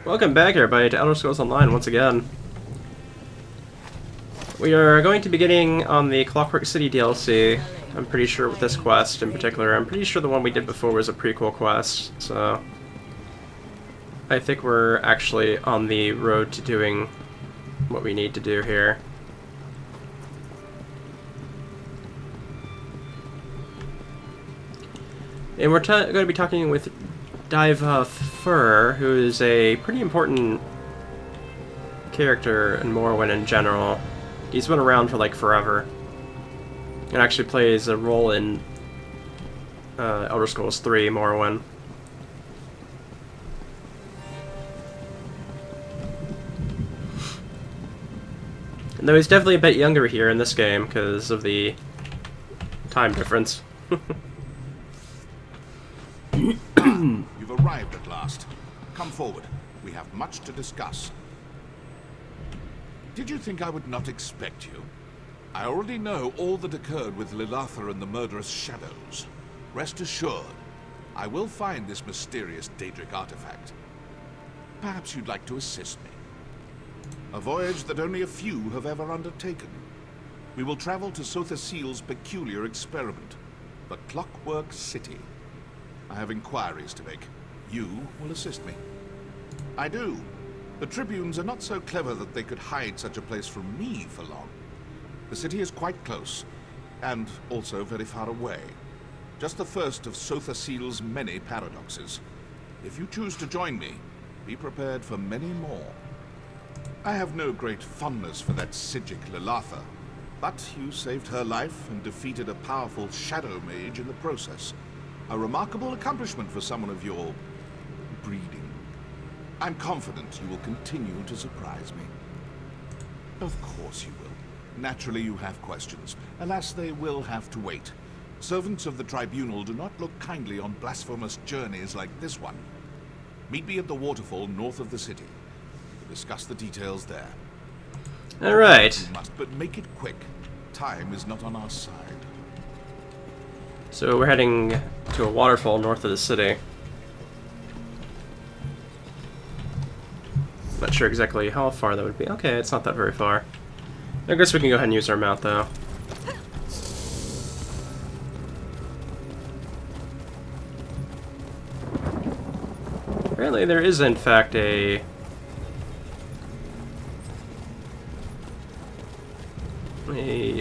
Welcome back, everybody, to Elder Scrolls Online once again. We are going to be getting on the Clockwork City DLC, I'm pretty sure, with this quest in particular. I'm pretty sure the one we did before was a prequel quest, so I think we're actually on the road to doing what we need to do here. And we're going to be talking with Diva Fur, who is a pretty important character in Morrowind in general. He's been around for like forever, and actually plays a role in Elder Scrolls 3 Morrowind. And though he's definitely a bit younger here in this game because of the time difference. You've arrived at last. Come forward. We have much to discuss. Did you think I would not expect you? I already know all that occurred with Lilatha and the murderous shadows. Rest assured, I will find this mysterious Daedric artifact. Perhaps you'd like to assist me. A voyage that only a few have ever undertaken. We will travel to Sothasil's peculiar experiment, the Clockwork City. I have inquiries to make. You will assist me. I do. The Tribunes are not so clever that they could hide such a place from me for long. The city is quite close, and also very far away. Just the first of Sothasil's many paradoxes. If you choose to join me, be prepared for many more. I have no great fondness for that Psijic Lilatha, but you saved her life and defeated a powerful shadow mage in the process. A remarkable accomplishment for someone of your breeding. I'm confident you will continue to surprise me. Of course you will. Naturally you have questions. Alas, they will have to wait. Servants of the Tribunal do not look kindly on blasphemous journeys like this one. Meet me at the waterfall north of the city. We'll discuss the details there. Alright. You must, but make it quick. Time is not on our side. So we're heading to a waterfall north of the city. Not sure exactly how far that would be. Okay, it's not that very far. I guess we can go ahead and use our mount, though. Apparently there is, in fact, a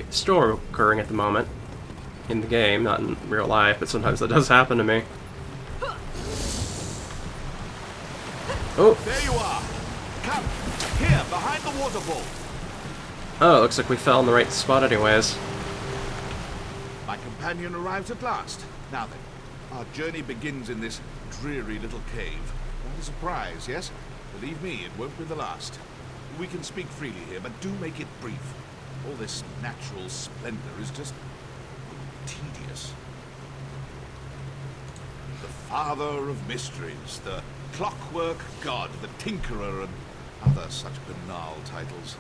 storm occurring at the moment. In the game, not in real life, but sometimes that does happen to me. Oh! There you are! Come! Here, behind the waterfall! Oh, it looks like we fell in the right spot anyways. My companion arrives at last. Now then, our journey begins in this dreary little cave. Not a surprise, yes? Believe me, it won't be the last. We can speak freely here, but do make it brief. All this natural splendor is just tedious. The father of mysteries, the clockwork god, the tinkerer, and other such banal titles.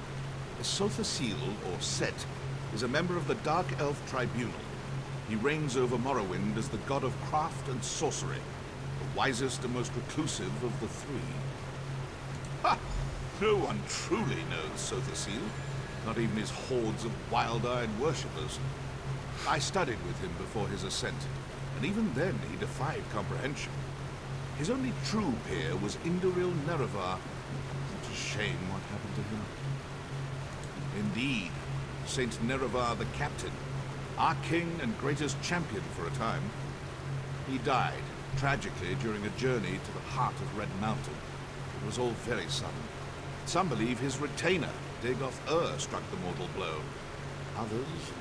Sothasil, or Set, is a member of the Dark Elf Tribunal. He reigns over Morrowind as the god of craft and sorcery, the wisest and most reclusive of the three. Ha! No one truly knows Sothasil, not even his hordes of wild-eyed worshippers. I studied with him before his ascent, and even then he defied comprehension. His only true peer was Induril Nerevar. Such a shame what happened to him. Indeed, Saint Nerevar the Captain, our king and greatest champion for a time. He died, tragically, during a journey to the heart of Red Mountain. It was all very sudden. Some believe his retainer, Dagoth struck the mortal blow. Others...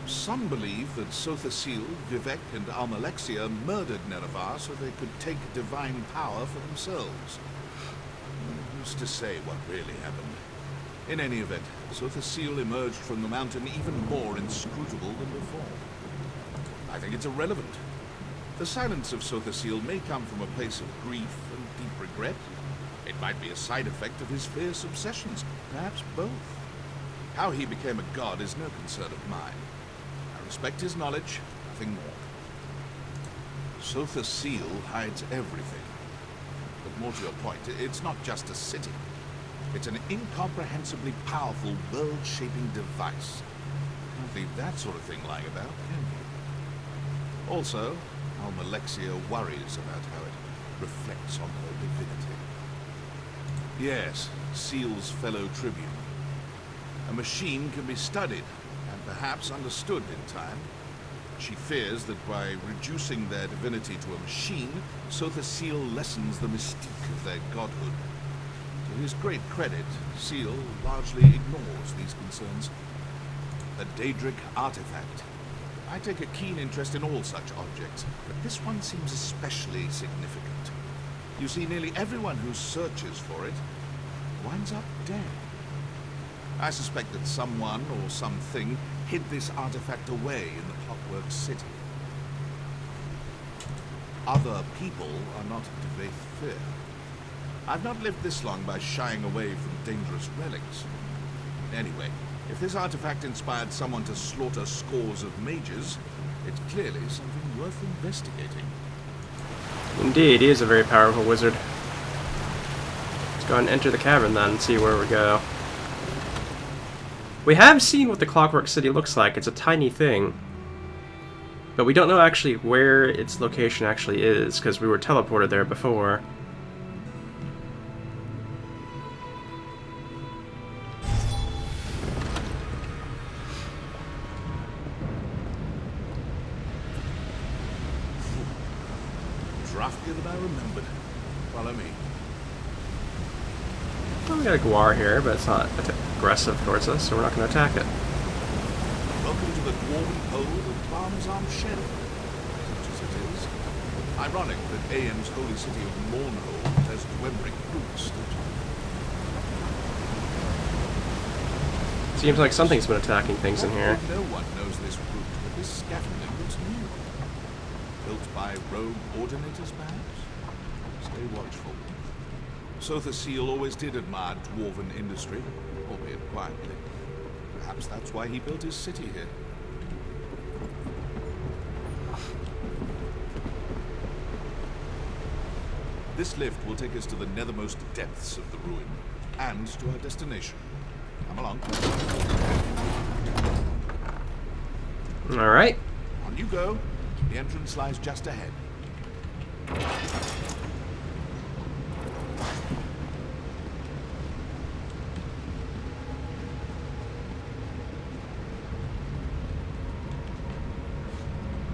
Some believe that Sothasil, Vivek, and Almalexia murdered Nerevar so they could take divine power for themselves. Who's to say what really happened? In any event, Sothasil emerged from the mountain even more inscrutable than before. I think it's irrelevant. The silence of Sothasil may come from a place of grief and deep regret. It might be a side effect of his fierce obsessions, perhaps both. How he became a god is no concern of mine. I respect his knowledge, nothing more. Sothasil hides everything. more to your point, it's not just a city. It's an incomprehensibly powerful, world-shaping device. Can't leave that sort of thing lying about, can you? Also, Almalexia worries about how it reflects on her divinity. Yes, Seal's fellow tribune. A machine can be studied, and perhaps understood in time. She fears that by reducing their divinity to a machine, Sotha Seal lessens the mystique of their godhood. To his great credit, Seal largely ignores these concerns. A Daedric artifact. I take a keen interest in all such objects, but this one seems especially significant. You see, nearly everyone who searches for it winds up dead. I suspect that someone or something hid this artifact away in the Clockwork City. Other people are not to be feared. I've not lived this long by shying away from dangerous relics. Anyway, if this artifact inspired someone to slaughter scores of mages, it's clearly something worth investigating. Indeed, he is a very powerful wizard. Let's go and enter the cavern then and see where we go. We have seen what the Clockwork City looks like. It's a tiny thing. But we don't know actually where its location actually is, because we were teleported there before. Draftier than I remembered. Follow me. Well, we got a guar here, but it's not aggressive towards us, so we're not going to attack it. Welcome to the Dwarven Hold of Barn's Arm Shed. Such as it is. Ironic that Aeon's holy city of Mournhold has Dwemer roots, don't you? Seems like something's been attacking things in here. No one knows this route, but this scaffolding looks new. Built by rogue ordinators, perhaps? Stay watchful. Sotha Seal always did admire dwarven industry, albeit quietly. Perhaps that's why he built his city here. This lift will take us to the nethermost depths of the ruin, and to our destination. Come along. Alright. On you go. The entrance lies just ahead.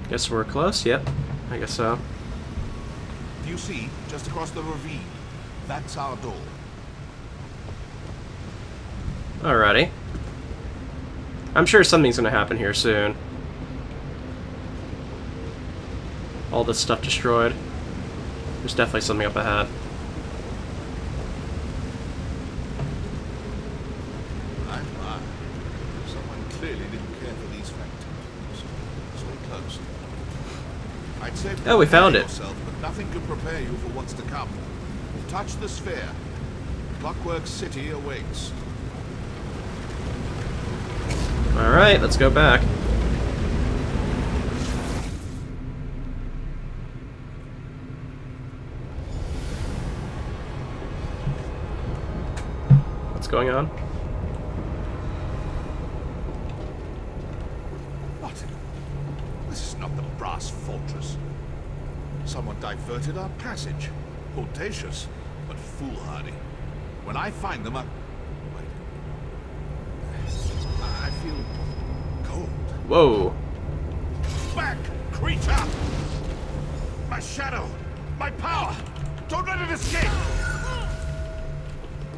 Guess we're close? Yep. I guess so. Do you see, just across the ravine? That's our door. Alrighty. I'm sure something's gonna happen here soon. All this stuff destroyed. There's definitely something up ahead. My. Someone clearly didn't care for these factories. Stay close. I'd say Oh, we found it. yourself, but nothing can prepare you for what's to come. Touch the sphere. Clockwork City awaits. Alright, let's go back. What's going on? What? This is not the brass fortress. Someone diverted our passage. Audacious, but foolhardy. When I find them, I feel cold. Whoa. Back, creature! My shadow! My power! Don't let it escape!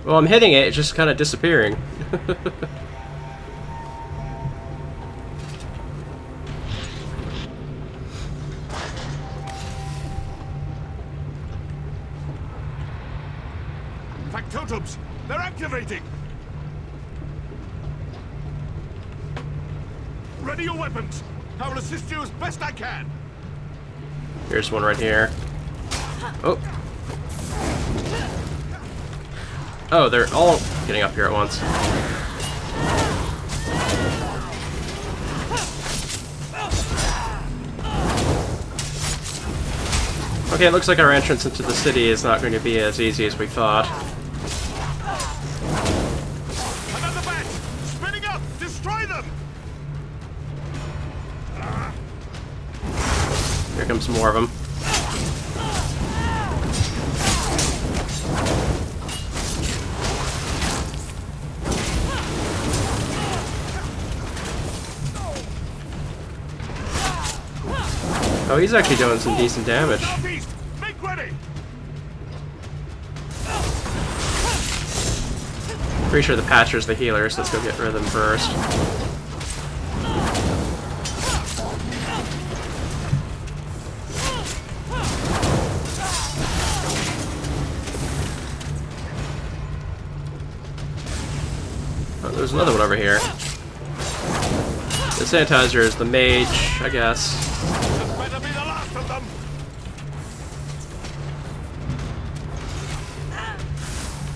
Well, I'm hitting it, it's just kind of disappearing. Factotums! They're activating! Ready your weapons! I will assist you as best I can! Here's one right here. Oh. Oh, they're all getting up here at once. Okay, it looks like our entrance into the city is not going to be as easy as we thought. Another batch! Spinning up! Destroy them! Here comes more of them. Oh, he's actually doing some decent damage. Northeast! Make ready! Pretty sure the Patcher's the healer, so let's go get rid of them first. Oh, there's another one over here. The sanitizer is the mage, I guess. This better be the last of them!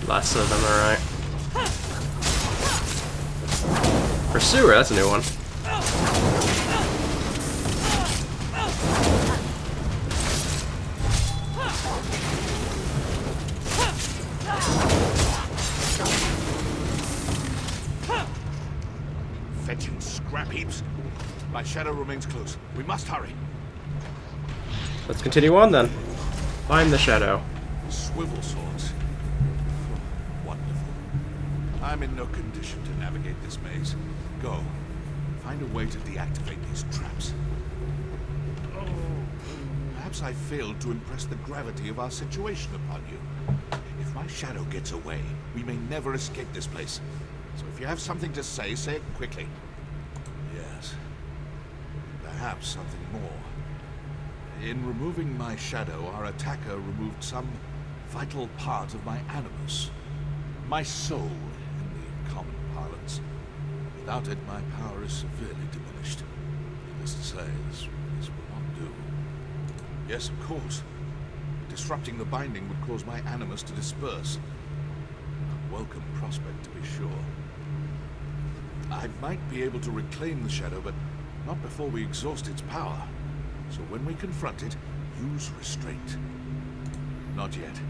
Lots of them, alright. Pursuer, that's a new one. Fetching scrap heaps. My shadow remains close. We must hurry. Let's continue on then. Find the shadow. Swivel swords. Wonderful. I'm in no condition to navigate this maze. Go. Find a way to deactivate these traps. Oh, perhaps I failed to impress the gravity of our situation upon you. If my shadow gets away, we may never escape this place. So if you have something to say, say it quickly. Yes. Perhaps something more. In removing my shadow, our attacker removed some vital part of my animus. My soul, in the common parlance. Without it, my power is severely diminished. Needless to say, this will not do. Yes, of course. Disrupting the binding would cause my animus to disperse. A welcome prospect, to be sure. I might be able to reclaim the shadow, but not before we exhaust its power. So when we confront it, use restraint. Not yet.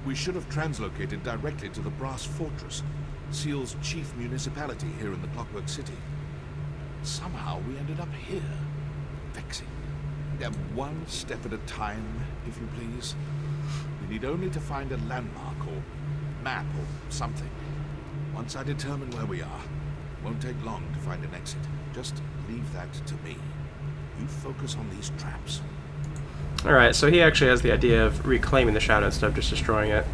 We should have translocated directly to the Brass Fortress, Seal's chief municipality here in the Clockwork City. Somehow we ended up here. Vexing. One step at a time, if you please. We need only to find a landmark or map or something. Once I determine where we are, it won't take long to find an exit. Just leave that to me. You focus on these traps. Alright, so he actually has the idea of reclaiming the shadow instead of just destroying it.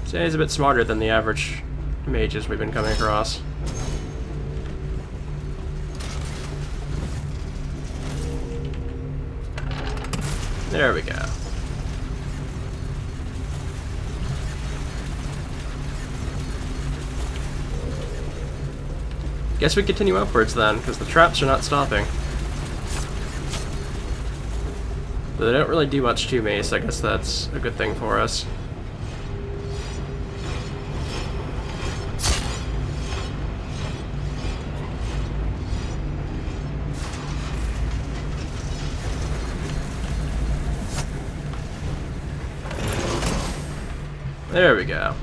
So he's a bit smarter than the average mages we've been coming across. There we go. Guess we continue upwards then, because the traps are not stopping. But they don't really do much to me, so I guess that's a good thing for us. There we go.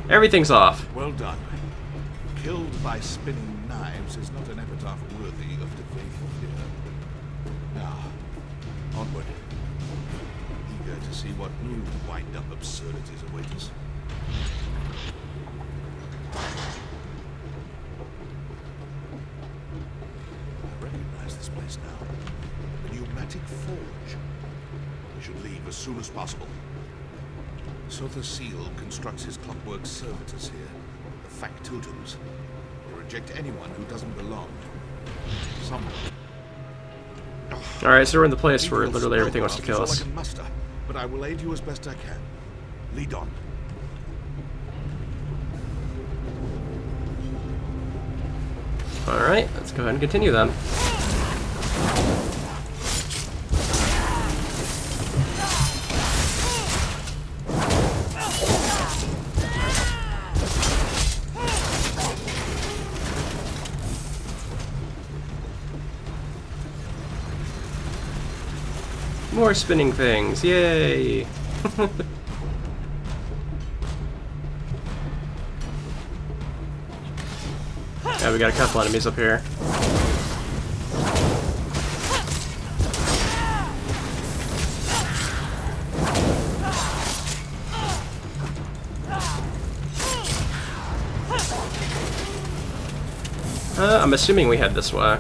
Everything's off. Well done. Killed by spinning knives is not an epitaph worthy of the faithful here. Now, onward. Eager to see what new wind-up absurdities await us. I recognize this place now. A pneumatic forge. We should leave as soon as possible. Sotha Seal constructs his clockwork servitors here, the factotums. They reject anyone who doesn't belong. Someone. Alright, so we're in the place where literally everything wants to kill All us. I can muster, but I will aid you as best I can. Lead on. Alright, let's go ahead and continue then. more spinning things, yay! Yeah, we got a couple enemies up here. I'm assuming we head this way.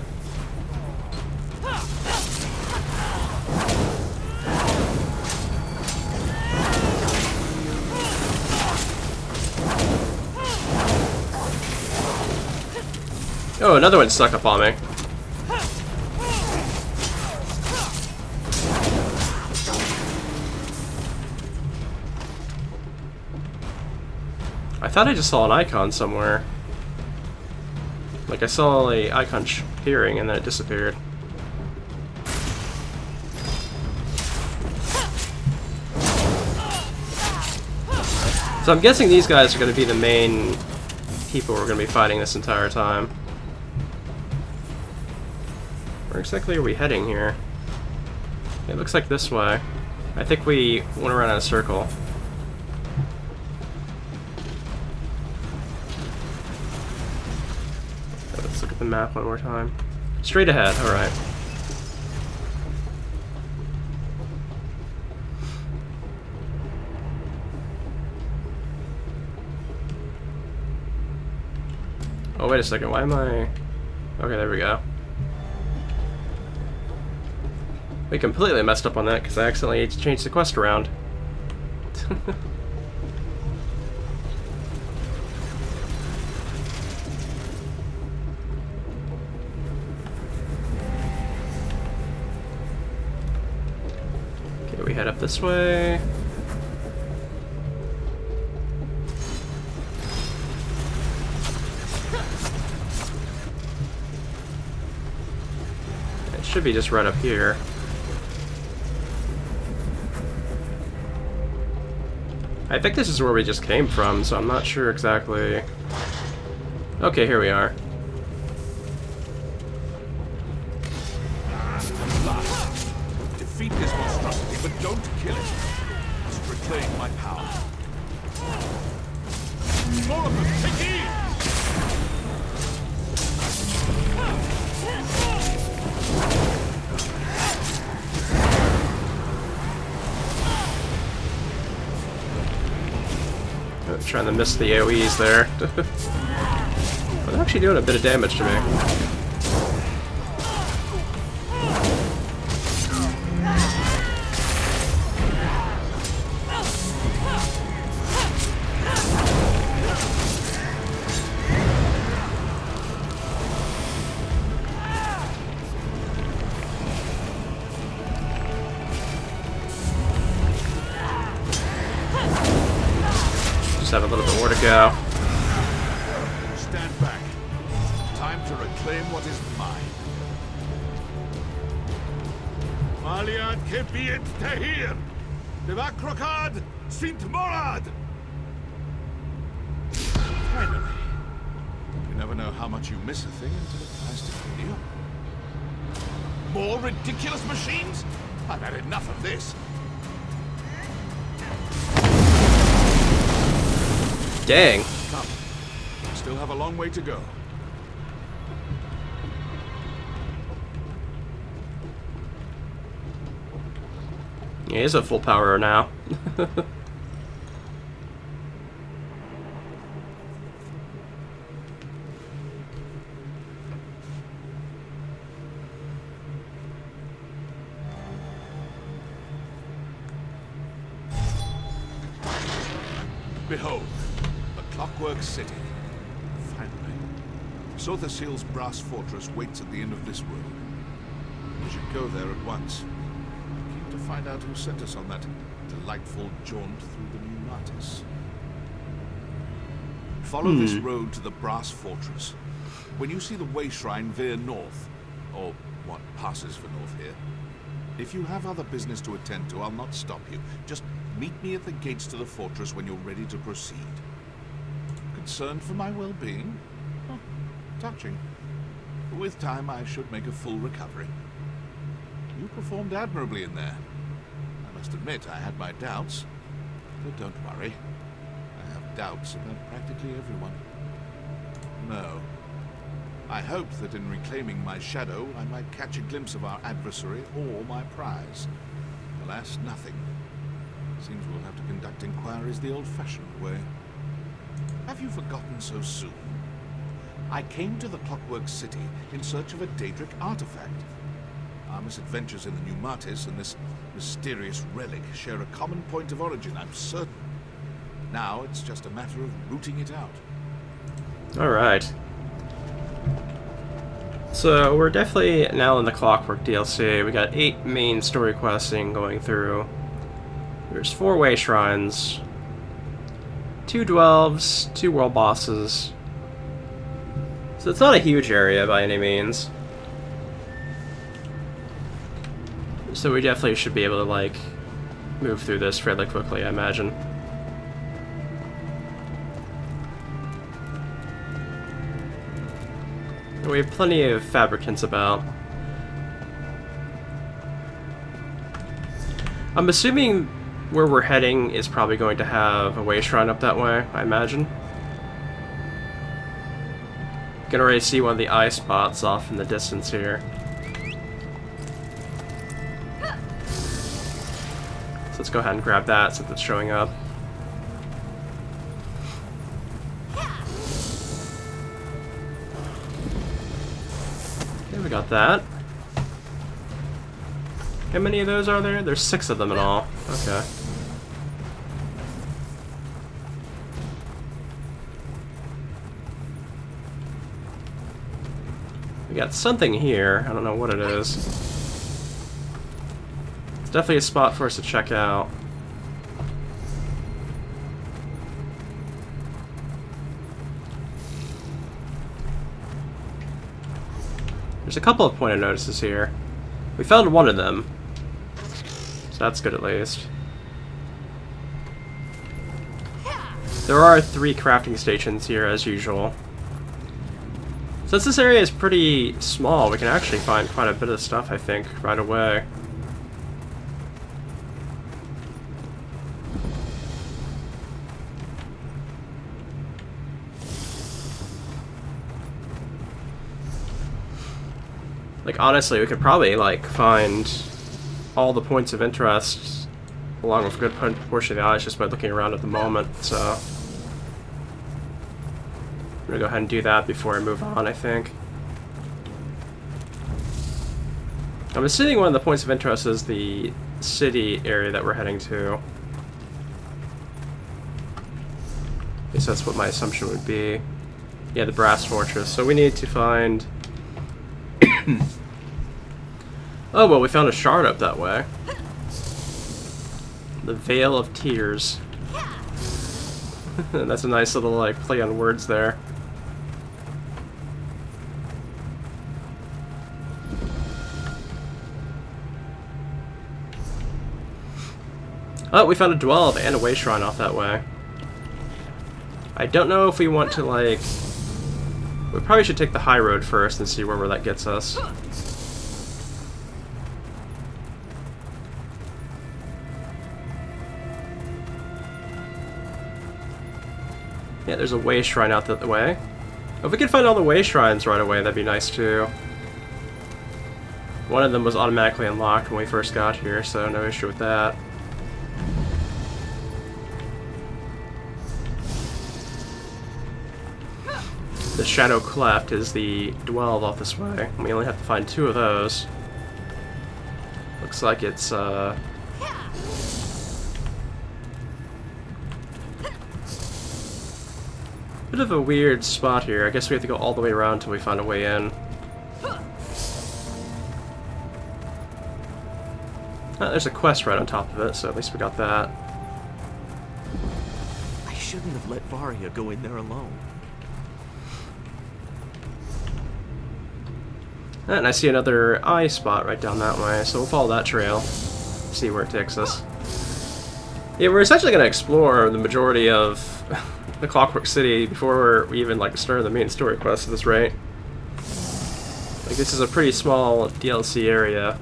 Oh, another one stuck up on me. I thought I just saw an icon somewhere. Like I saw a icon appearing and then it disappeared. So I'm guessing these guys are going to be the main people we're going to be fighting this entire time. Where exactly are we heading here? It looks like this way. I think we went around in a circle. Let's look at the map one more time. Straight ahead, alright. Oh, wait a second, why am I... Okay, there we go. We completely messed up on that because I accidentally changed the quest around. Okay, we head up this way. It should be just right up here. I think this is where we just came from, so I'm not sure exactly. Okay, here we are. Defeat this monstrosity, but don't kill it. Must reclaim my power. More of them, take heed! Trying to miss the AoEs there. They're actually doing a bit of damage to me. Have a little bit more to go. Stand back. Time to reclaim what is mine. Maliad kebiet tehir. Devakrokad sint morad. Finally. You never know how much you miss a thing until it tries to kill you. More ridiculous machines? I've had enough of this. Dang. Come. Still have a long way to go. Yeah, he's at full power now. Behold. Clockwork City. Finally. Sothasil's brass fortress waits at the end of this road. We should go there at once. Keen to find out who sent us on that delightful jaunt through the Numatis. Follow this road to the brass fortress. When you see the way shrine, veer north, or what passes for north here. If you have other business to attend to, I'll not stop you. Just meet me at the gates to the fortress when you're ready to proceed. Concerned for my well-being? Oh, touching. With time, I should make a full recovery. You performed admirably in there. must admit I had my doubts. But don't worry. I have doubts about practically everyone. No. I hoped that in reclaiming my shadow, I might catch a glimpse of our adversary or my prize. Alas, nothing. Seems we'll have to conduct inquiries the old-fashioned way. Have you forgotten so soon? I came to the Clockwork City in search of a Daedric artifact. Our misadventures in the Pneumatis and this mysterious relic share a common point of origin, I'm certain. Now it's just a matter of rooting it out. Alright. So we're definitely now in the Clockwork DLC. We got 8 main story questing going through. There's 4 way shrines, 2 dwelves, 2 world bosses. So it's not a huge area by any means. So we definitely should be able to, like, move through this fairly quickly, I imagine. We have plenty of fabricants about. I'm assuming where we're heading is probably going to have a way shrine up that way, I imagine. You can already see one of the eye spots off in the distance here. So let's go ahead and grab that since it's showing up. Okay, we got that. How many of those are there? There's 6 of them in all. Okay. We got something here. I don't know what it is. It's definitely a spot for us to check out. There's a couple of pointed notices here. We found one of them. So that's good at least. There are 3 crafting stations here as usual. Since this area is pretty small, we can actually find quite a bit of stuff, I think, right away. Like, honestly, we could probably, like, find all the points of interest along with a good portion of the eyes just by looking around at the moment, so I'm gonna go ahead and do that before I move on, I think. I'm assuming one of the points of interest is the city area that we're heading to. At least that's what my assumption would be. Yeah, the Brass Fortress. So we need to find... Oh, well, we found a shard up that way. The Veil of Tears. That's a nice little, like, play on words there. Oh, we found a Dwelve and a Way Shrine off that way. I don't know if we want to, like... We probably should take the high road first and see where that gets us. Yeah, there's a way shrine out that way. If we could find all the way shrines right away, that'd be nice too. One of them was automatically unlocked when we first got here, so no issue with that. The Shadow Cleft is the Dwelve off this way, and we only have to find 2 of those. Looks like it's, bit of a weird spot here. I guess we have to go all the way around until we find a way in. There's a quest right on top of it, so at least we got that. I shouldn't have let Varia go in there alone. And I see another eye spot right down that way, so we'll follow that trail. See where it takes us. Yeah, we're essentially going to explore the majority of the Clockwork City before we even, like, start the main story quest at this rate. Like, this is a pretty small DLC area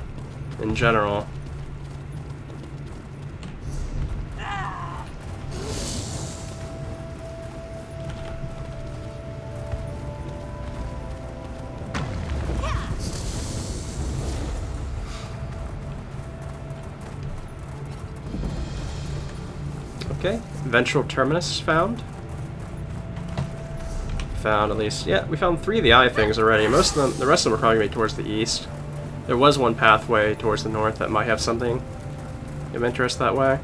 in general. Okay, ventral terminus found. Found at least, yeah, we found 3 of the eye things already. Most of them, the rest of them are probably going to be towards the east. There was one pathway towards the north that might have something of interest that way.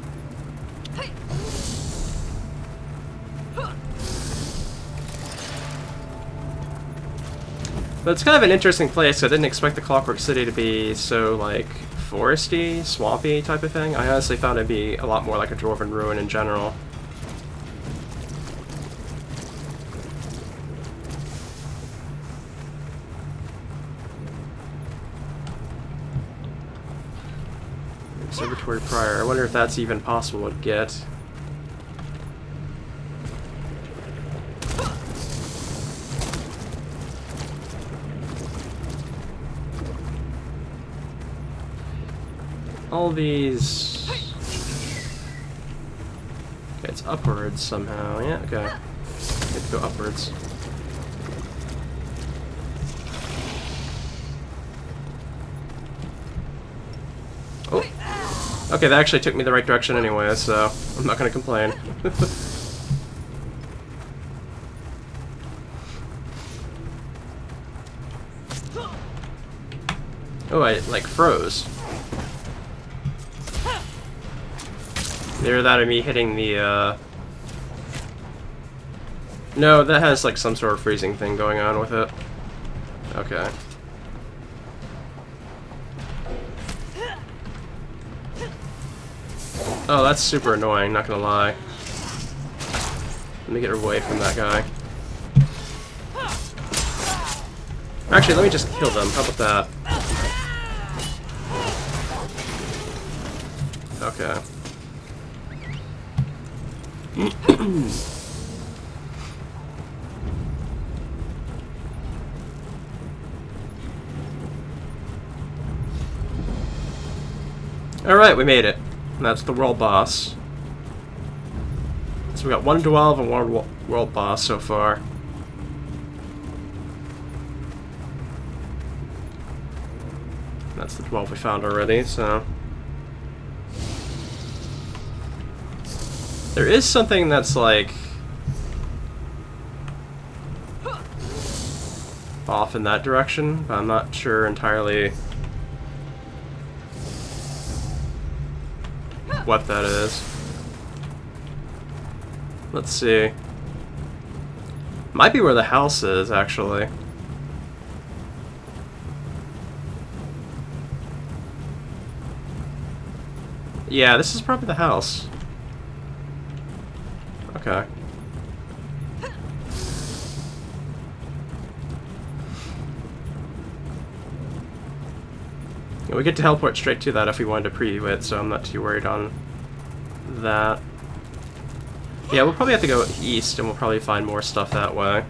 But it's kind of an interesting place. I didn't expect the Clockwork City to be so, like, foresty, swampy type of thing. I honestly thought it'd be a lot more like a Dwarven Ruin in general. Observatory Prior. I wonder if that's even possible to get. All these... Okay, it's upwards somehow. Yeah, okay. Need to go upwards. Oh! Okay, that actually took me the right direction anyway, so I'm not gonna complain. Oh, I, like, froze. Either that or me hitting the, No, that has, like, some sort of freezing thing going on with it. Okay. Oh, that's super annoying, not gonna lie. Let me get away from that guy. Actually, let me just kill them. How about that? Okay. Alright, we made it. And that's the world boss. So we got 1 Dwelve and 1 world boss so far. That's the 12 we found already, so... There is something that's, like... off in that direction, but I'm not sure entirely... what that is. Let's see. Might be where the house is, actually. Yeah, this is probably the house. Okay. Yeah, we get to teleport straight to that if we wanted to preview it, so I'm not too worried on that. Yeah, we'll probably have to go east, and we'll probably find more stuff that way.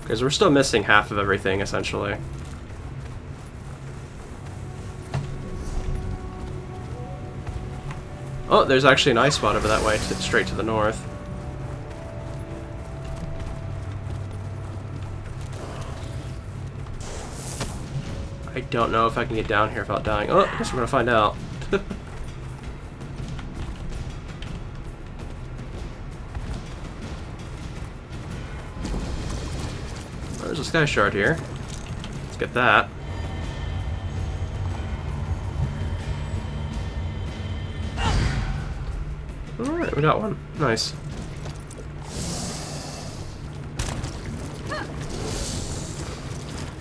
Because we're still missing half of everything, essentially. Oh, there's actually an ice spot over that way, straight to the north. I don't know if I can get down here without dying. Oh, I guess we're gonna find out. There's a sky shard here. Let's get that. Alright, we got one. Nice.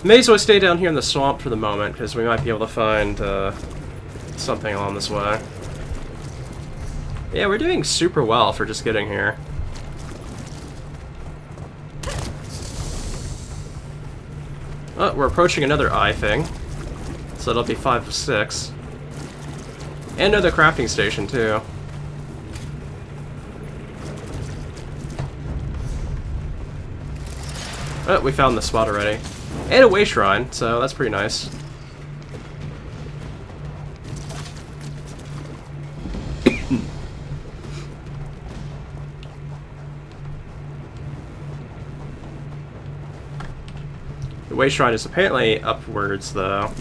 May as well stay down here in the swamp for the moment, because we might be able to find something along this way. Yeah, we're doing super well for just getting here. Oh, we're approaching another eye thing. So it'll be 5 of 6. And another crafting station, too. Oh, we found the spot already. And a way shrine, so that's pretty nice. The way shrine is apparently upwards, though.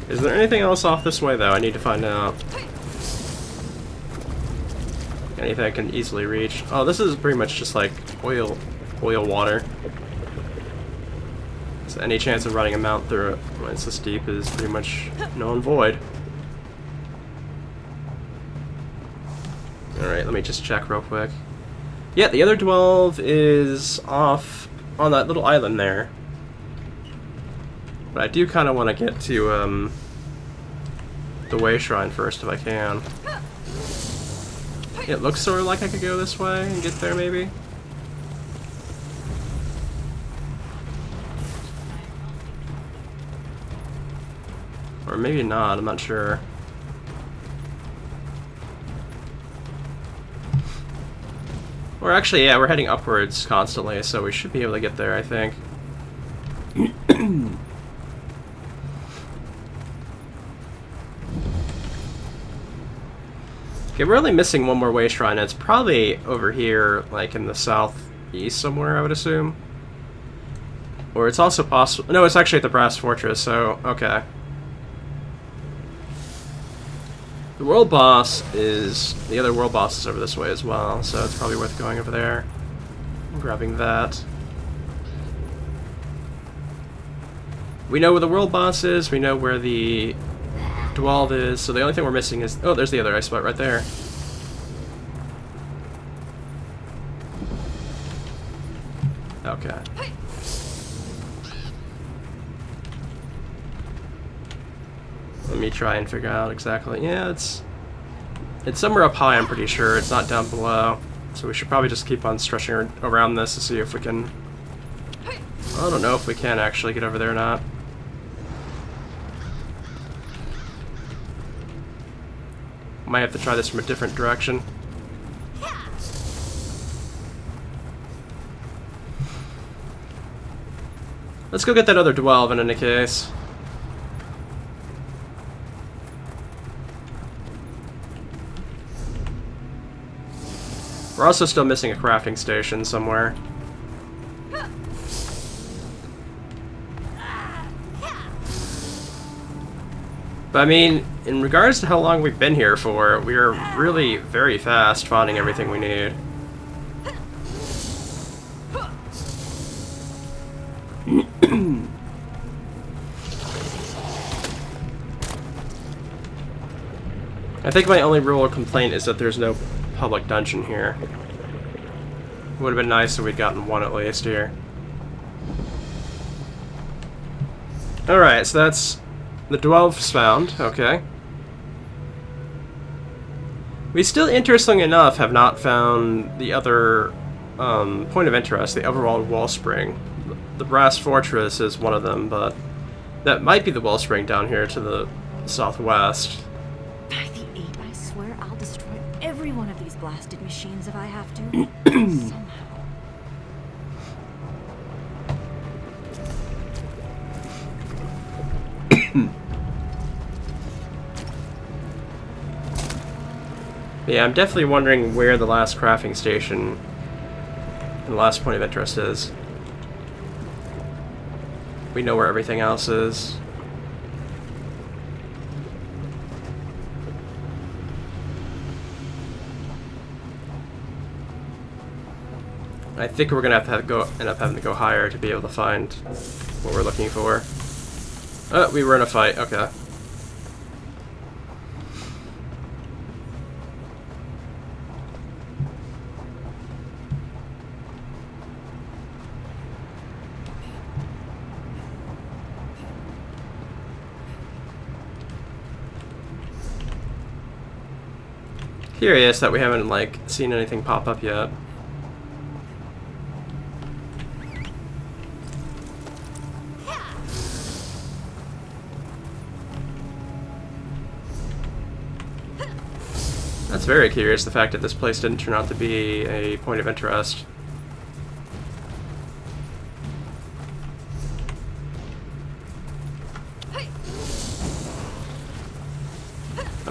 Is there anything else off this way, though? I need to find out. Anything I can easily reach. Oh, this is pretty much just like oil water. So any chance of running a mount through it when it's this deep is pretty much null and void. Alright, let me just check real quick. Yeah, the other 12 is off on that little island there. But I do kind of want to get to the Way Shrine first if I can. It looks sort of like I could go this way and get there, maybe. Or maybe not, I'm not sure. Or actually, yeah, we're heading upwards constantly, so we should be able to get there, I think. Okay, we're only missing one more Way Shrine. It's probably over here, like in the southeast somewhere, I would assume. Or it's also possible... No, it's actually at the Brass Fortress, so... Okay. The world boss is... The other world boss is over this way as well, so it's probably worth going over there. And grabbing that. We know where the world boss is, we know where the... 12 is, so the only thing we're missing is... Oh, there's the other ice spot right there. Okay. Let me try and figure out exactly... Yeah, it's somewhere up high, I'm pretty sure. It's not down below. So we should probably just keep on stretching around this to see if we can... I don't know if we can actually get over there or not. Might have to try this from a different direction. Let's go get that other 12 in any case. We're also still missing a crafting station somewhere. But I mean, in regards to how long we've been here for, we are really very fast finding everything we need. I think my only real complaint is that there's no public dungeon here. Would have been nice if we'd gotten one at least here. Alright, so that's the 12's found, okay. We still, interestingly enough, have not found the other point of interest, the overall wellspring. The Brass Fortress is one of them, but that might be the wellspring down here to the southwest. By the 8, I swear I'll destroy every one of these blasted machines if I have to. Somehow. Yeah, I'm definitely wondering where the last crafting station and the last point of interest is. We know where everything else is. I think we're gonna have to end up having to go higher to be able to find what we're looking for. Oh, we were in a fight. Okay. Curious that we haven't, like, seen anything pop up yet. That's very curious, the fact that this place didn't turn out to be a point of interest.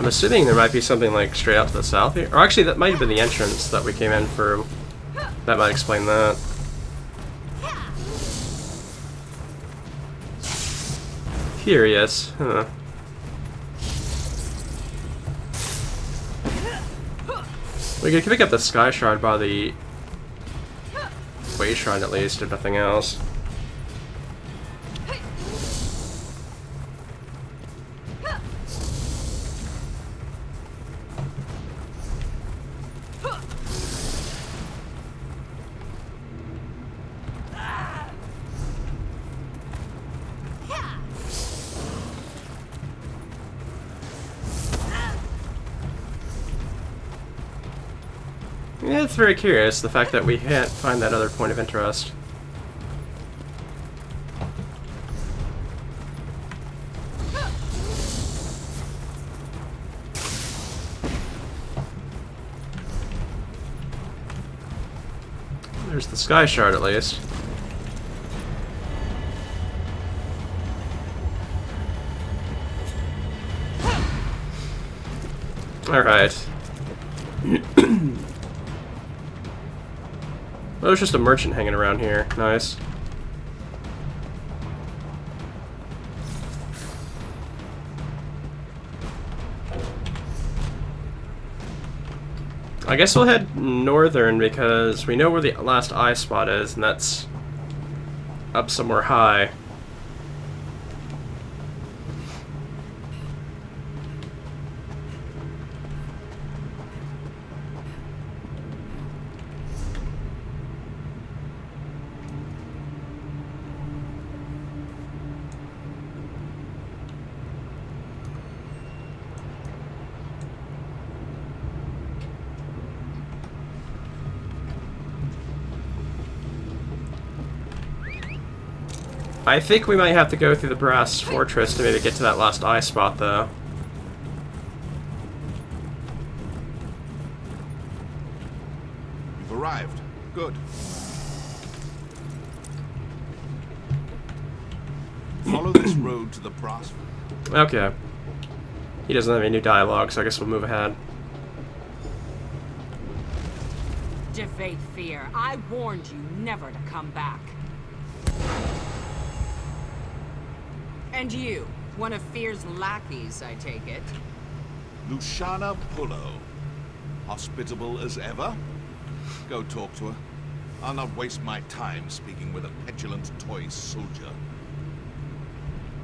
I'm assuming there might be something like straight out to the south here. Or actually, that might have been the entrance that we came in for. That might explain that. Curious, huh? We could pick up the Sky Shard by the Way Shrine at least, if nothing else. Yeah, it's very curious, the fact that we can't find that other point of interest. There's the Sky Shard, at least. Alright. Oh, there's just a merchant hanging around here. Nice. I guess we'll head northern because we know where the last eye spot is, and that's up somewhere high. I think we might have to go through the Brass Fortress to maybe get to that last eye spot, though. You've arrived. Good. Follow this road to the Brass. Okay. He doesn't have any new dialogue, so I guess we'll move ahead. Devate Fear, I warned you never to come back. And you, one of Fear's lackeys, I take it. Luciana Pullo. Hospitable as ever? Go talk to her. I'll not waste my time speaking with a petulant toy soldier.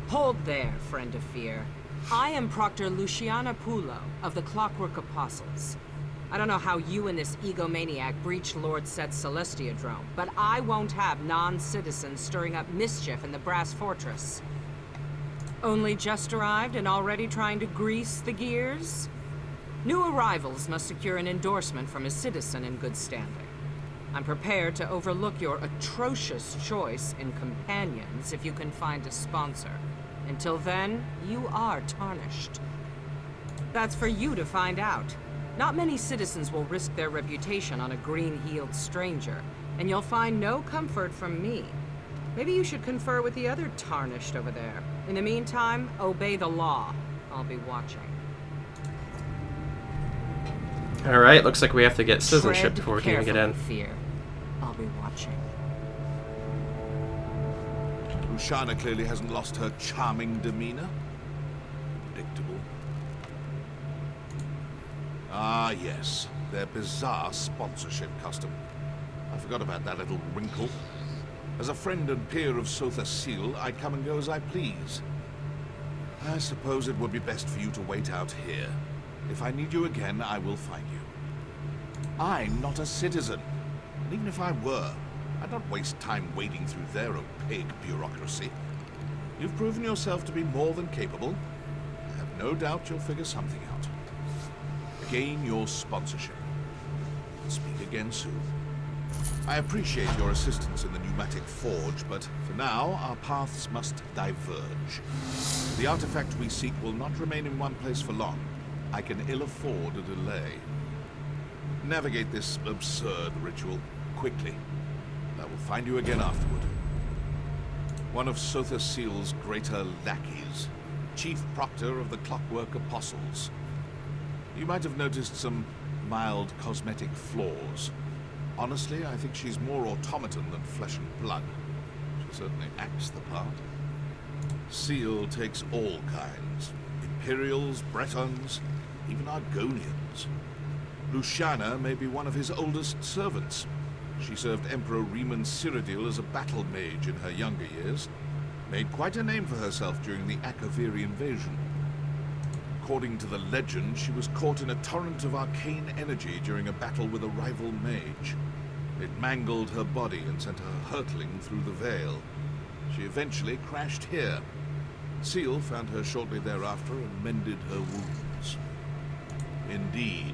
Hold there, friend of Fear. I am Proctor Luciana Pullo of the Clockwork Apostles. I don't know how you and this egomaniac breached Lord Set's Celestiadrome, but I won't have non-citizens stirring up mischief in the Brass Fortress. Only just arrived and already trying to grease the gears? New arrivals must secure an endorsement from a citizen in good standing. I'm prepared to overlook your atrocious choice in companions if you can find a sponsor. Until then, you are tarnished. That's for you to find out. Not many citizens will risk their reputation on a green-heeled stranger, and you'll find no comfort from me. Maybe you should confer with the other tarnished over there. In the meantime, obey the law. I'll be watching. Alright, looks like we have to get citizenship before we can even get in. Fear. I'll be watching. Luciana clearly hasn't lost her charming demeanor. Predictable. Ah, yes. Their bizarre sponsorship custom. I forgot about that little wrinkle. As a friend and peer of Sotha Seal, I come and go as I please. I suppose it would be best for you to wait out here. If I need you again, I will find you. I'm not a citizen, and even if I were, I'd not waste time wading through their opaque bureaucracy. You've proven yourself to be more than capable. I have no doubt you'll figure something out. Gain your sponsorship. Speak again soon. I appreciate your assistance in the pneumatic forge, but for now, our paths must diverge. The artifact we seek will not remain in one place for long. I can ill afford a delay. Navigate this absurd ritual quickly. I will find you again afterward. One of Sotha Seal's greater lackeys, Chief Proctor of the Clockwork Apostles. You might have noticed some mild cosmetic flaws. Honestly, I think she's more automaton than flesh and blood. She certainly acts the part. Seal takes all kinds. Imperials, Bretons, even Argonians. Luciana may be one of his oldest servants. She served Emperor Riemann Cyrodiil as a battle mage in her younger years. Made quite a name for herself during the Akaviri invasion. According to the legend, she was caught in a torrent of arcane energy during a battle with a rival mage. It mangled her body and sent her hurtling through the veil. She eventually crashed here. Seal found her shortly thereafter and mended her wounds. Indeed.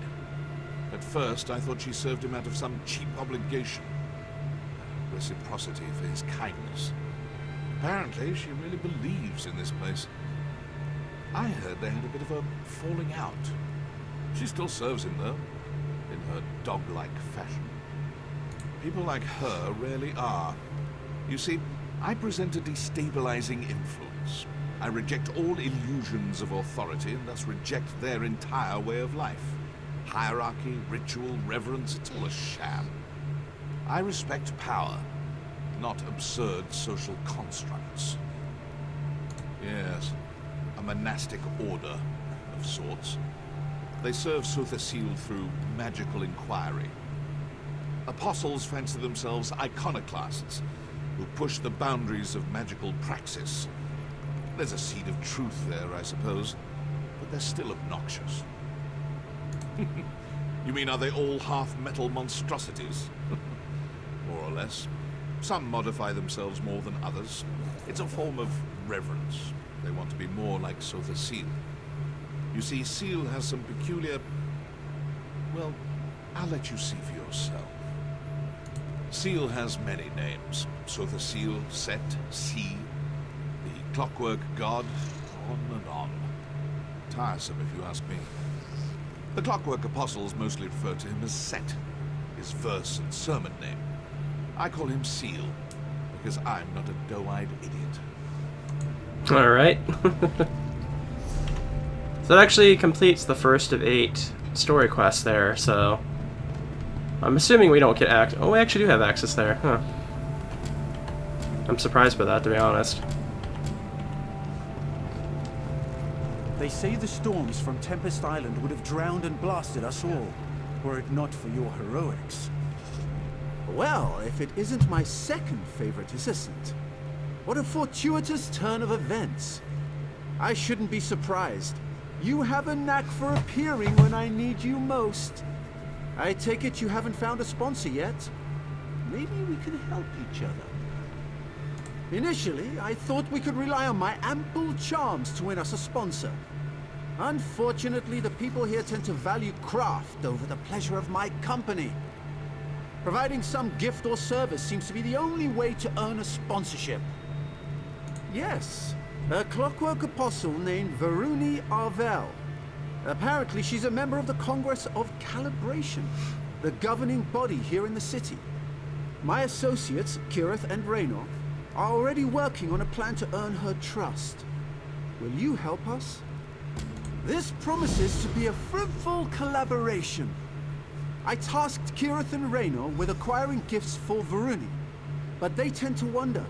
At first, I thought she served him out of some cheap obligation. Reciprocity for his kindness. Apparently, she really believes in this place. I heard they had a bit of a falling out. She still serves him, though, in her dog-like fashion. People like her rarely are. You see, I present a destabilizing influence. I reject all illusions of authority and thus reject their entire way of life. Hierarchy, ritual, reverence, it's all a sham. I respect power, not absurd social constructs. Yes, a monastic order of sorts. They serve Sothasil through magical inquiry. Apostles fancy themselves iconoclasts who push the boundaries of magical praxis. There's a seed of truth there, I suppose, but they're still obnoxious. You mean, are they all half-metal monstrosities? More or less. Some modify themselves more than others. It's a form of reverence. They want to be more like Sothasil. You see, Seal has some peculiar... Well, I'll let you see for yourself. Seal has many names. Sothasil, Set, Sea, the Clockwork God, on and on. Tiresome, if you ask me. The Clockwork Apostles mostly refer to him as Set, his verse and sermon name. I call him Seal, because I'm not a doe-eyed idiot. Alright. So that actually completes the first of 8 story quests there, so... I'm assuming we don't get oh, we actually do have access there, huh. I'm surprised by that, to be honest. They say the storms from Tempest Island would have drowned and blasted us all, were it not for your heroics. Well, if it isn't my second favorite assistant. What a fortuitous turn of events. I shouldn't be surprised. You have a knack for appearing when I need you most. I take it you haven't found a sponsor yet? Maybe we can help each other. Initially, I thought we could rely on my ample charms to win us a sponsor. Unfortunately, the people here tend to value craft over the pleasure of my company. Providing some gift or service seems to be the only way to earn a sponsorship. Yes, a clockwork apostle named Varuni Arvel. Apparently, she's a member of the Congress of Calibration, the governing body here in the city. My associates, Kirith and Raynor, are already working on a plan to earn her trust. Will you help us? This promises to be a fruitful collaboration. I tasked Kirith and Raynor with acquiring gifts for Varuni, but they tend to wander.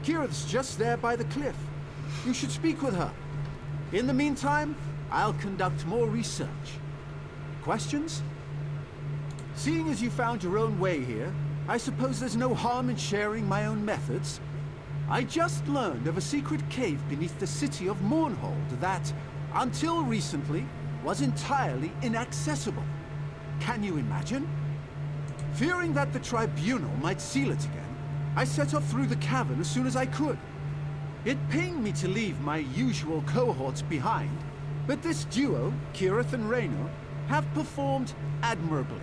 Kirith's just there by the cliff. You should speak with her. In the meantime, I'll conduct more research. Questions? Seeing as you found your own way here, I suppose there's no harm in sharing my own methods. I just learned of a secret cave beneath the city of Mournhold that, until recently, was entirely inaccessible. Can you imagine? Fearing that the Tribunal might seal it again, I set off through the cavern as soon as I could. It pained me to leave my usual cohorts behind, but this duo, Kirith and Raynor, have performed admirably.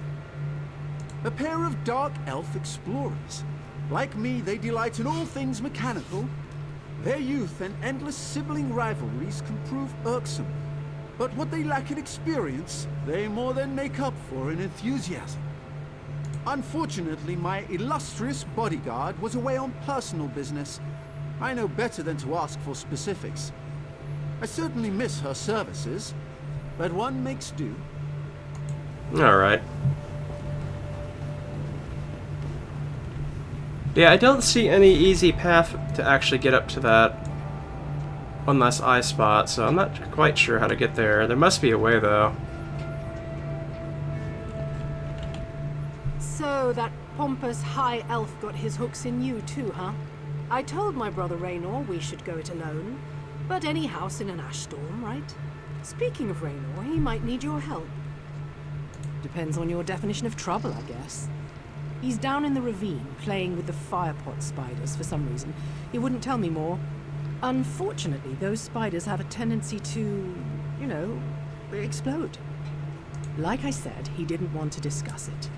A pair of dark elf explorers. Like me, they delight in all things mechanical. Their youth and endless sibling rivalries can prove irksome, but what they lack in experience, they more than make up for in enthusiasm. Unfortunately, my illustrious bodyguard was away on personal business. I know better than to ask for specifics. I certainly miss her services, but one makes do. Alright. Yeah, I don't see any easy path to actually get up to that one last eye spot, so I'm not quite sure how to get there. There must be a way, though. So that pompous high elf got his hooks in you too, huh? I told my brother Raynor we should go it alone, but any house in an ash storm, right? Speaking of Raynor, he might need your help. Depends on your definition of trouble, I guess. He's down in the ravine, playing with the firepot spiders for some reason. He wouldn't tell me more. Unfortunately, those spiders have a tendency to, you know, explode. Like I said, he didn't want to discuss it.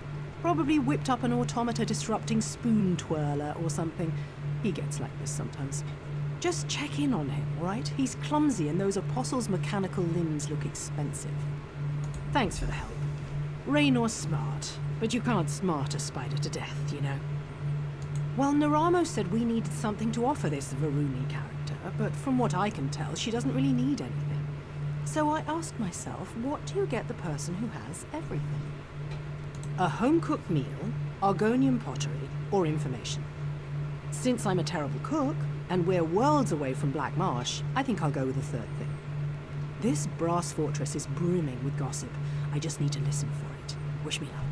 Probably whipped up an automata disrupting spoon twirler or something. He gets like this sometimes. Just check in on him, right? He's clumsy and those apostles' mechanical limbs look expensive. Thanks for the help. Raynor's smart, but you can't smart a spider to death, you know. Well, Naramo said we needed something to offer this Varuni character, but from what I can tell, she doesn't really need anything. So I asked myself, what do you get the person who has everything? A home-cooked meal, Argonian pottery, or information. Since I'm a terrible cook, and we're worlds away from Black Marsh, I think I'll go with the third thing. This brass fortress is brimming with gossip. I just need to listen for it. Wish me luck.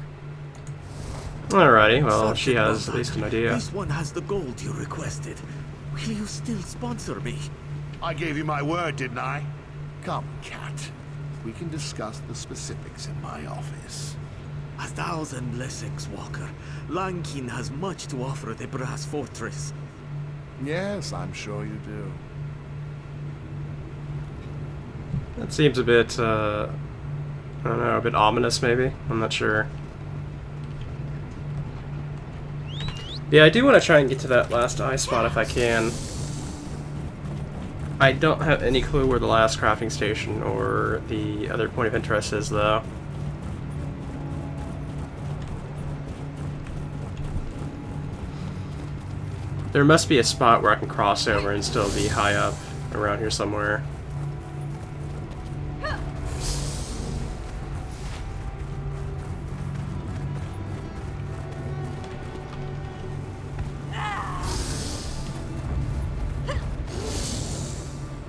Alrighty, well, she has at least an idea. This one has the gold you requested. Will you still sponsor me? I gave you my word, didn't I? Come, cat. We can discuss the specifics in my office. 1,000 blessings, Walker. Lankin has much to offer the brass fortress. Yes, I'm sure you do. That seems a bit, I don't know, a bit ominous maybe? I'm not sure. Yeah, I do want to try and get to that last eye spot if I can. I don't have any clue where the last crafting station or the other point of interest is, though. There must be a spot where I can cross over and still be high up around here somewhere.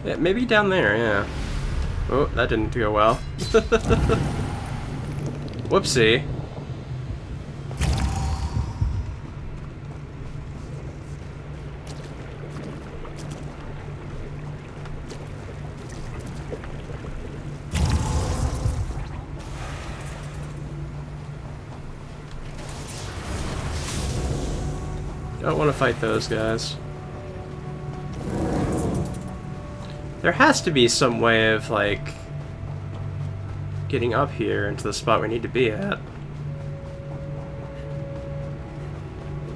Yeah, maybe down there, yeah. Oh, that didn't go well. Whoopsie. Don't want to fight those guys. There has to be some way of, like, getting up here into the spot we need to be at.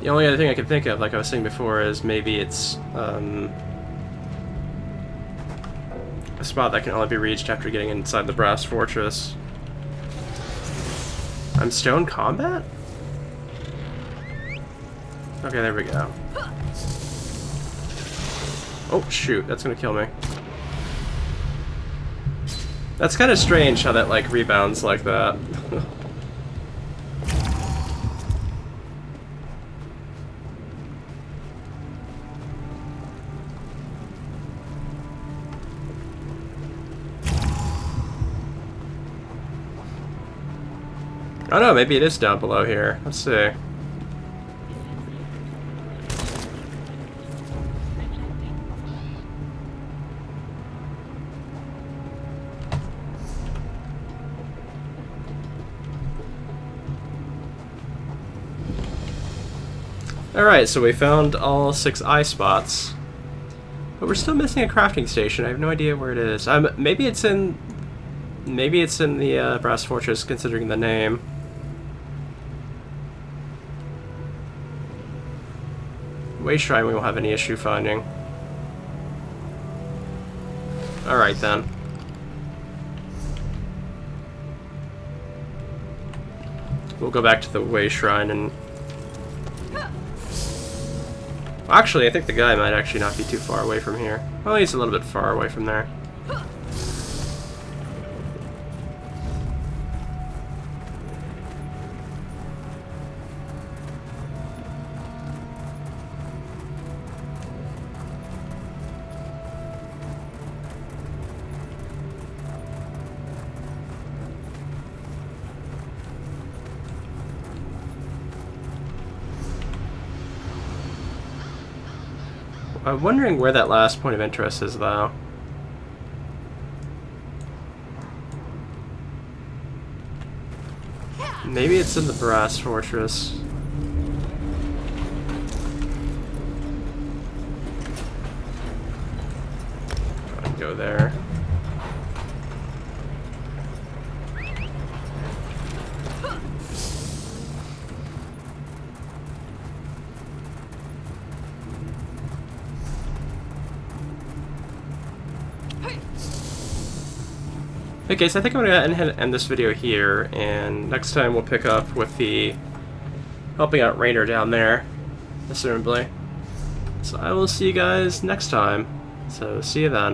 The only other thing I can think of, like I was saying before, is maybe it's a spot that can only be reached after getting inside the brass fortress. I'm stone combat? Okay, there we go. Oh, shoot, that's gonna kill me. That's kind of strange how that, like, rebounds like that. Oh no, maybe it is down below here. Let's see. Alright, so we found all 6 eye spots. But we're still missing a crafting station. I have no idea where it is. Maybe it's in the Brass Fortress, considering the name. Waste Shrine we won't have any issue finding. Alright then. We'll go back to the Waste Shrine and... Actually, I think the guy might actually not be too far away from here. Well, he's a little bit far away from there. I'm wondering where that last point of interest is, though. Maybe it's in the Brass Fortress. I'll go there. Okay, so I think I'm going to end this video here, and next time we'll pick up with the helping out Raynor down there, assumably. So I will see you guys next time, so see you then.